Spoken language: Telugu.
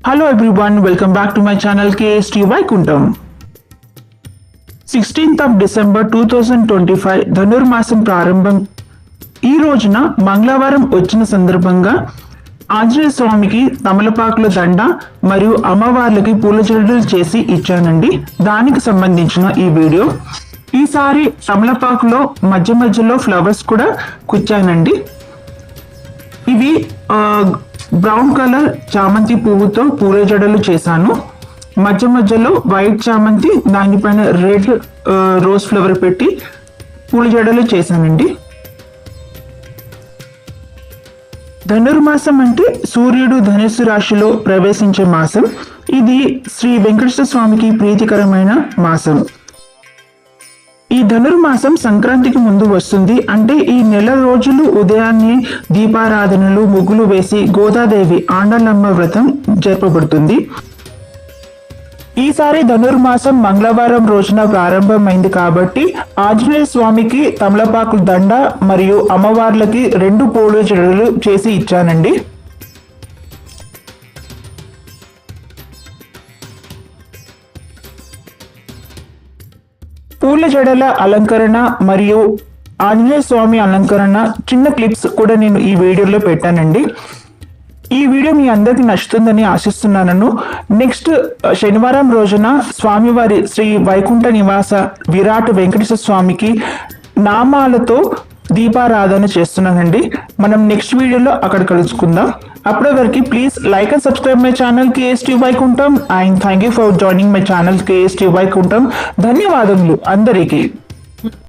Hello everyone, welcome back to my channel KST Vaikuntham. 16th of December 2025 ధనుర్మాసం ప్రారంభం ఈ రోజున మంగళవారం వచ్చిన సందర్భంగా ఆంజనేయ స్వామికి తమలపాకుల దండ మరియు అమ్మవార్లకి పూల జడలు చేసి ఇచ్చానండి. దానికి సంబంధించిన ఈ వీడియో. ఈసారి తమలపాకులో మధ్య మధ్యలో ఫ్లవర్స్ కూడా కుచ్చానండి. ఇవి బ్రౌన్ కలర్ చామంతి పువ్వుతో పూల జడలు చేశాను. మధ్య మధ్యలో వైట్ చామంతి, దానిపైన రెడ్ రోజ్ ఫ్లవర్ పెట్టి పూల జడలు చేశానండి. ధనుర్మాసం అంటే సూర్యుడు ధనుస్సు రాశిలో ప్రవేశించే మాసం. ఇది శ్రీ వెంకటేశ్వర స్వామికి ప్రీతికరమైన మాసం. ఈ ధనుర్మాసం సంక్రాంతికి ముందు వస్తుంది. అంటే ఈ నెల రోజులు ఉదయాన్నే దీపారాధనలు, ముగ్గులు వేసి గోదాదేవి ఆండాలమ్మ వ్రతం జరపబడుతుంది. ఈసారి ధనుర్మాసం మంగళవారం రోజున ప్రారంభమైంది కాబట్టి ఆంజనేయ స్వామికి తమలపాకుల దండ మరియు అమ్మవార్లకి 2 పూల జడలు చేసి ఇచ్చానండి. పూల జడల అలంకరణ మరియు ఆంజనేయ స్వామి అలంకరణ చిన్న క్లిప్స్ కూడా నేను ఈ వీడియోలో పెట్టానండి. ఈ వీడియో మీ అందరికి నచ్చుతుందని ఆశిస్తున్నాను. నెక్స్ట్ శనివారం రోజున స్వామివారి శ్రీ వైకుంఠ నివాస విరాట్ వెంకటేశ్వర స్వామికి నామాలతో దీపారాధన చేస్తున్నానండి. మనం నెక్స్ట్ వీడియోలో అక్కడ కలుసుకుందాం. అప్పటి వరకు please like and subscribe my channel KST Vaikuntham. And thank you for joining my channel KST Vaikuntham. ధన్యవాదములు అందరికీ.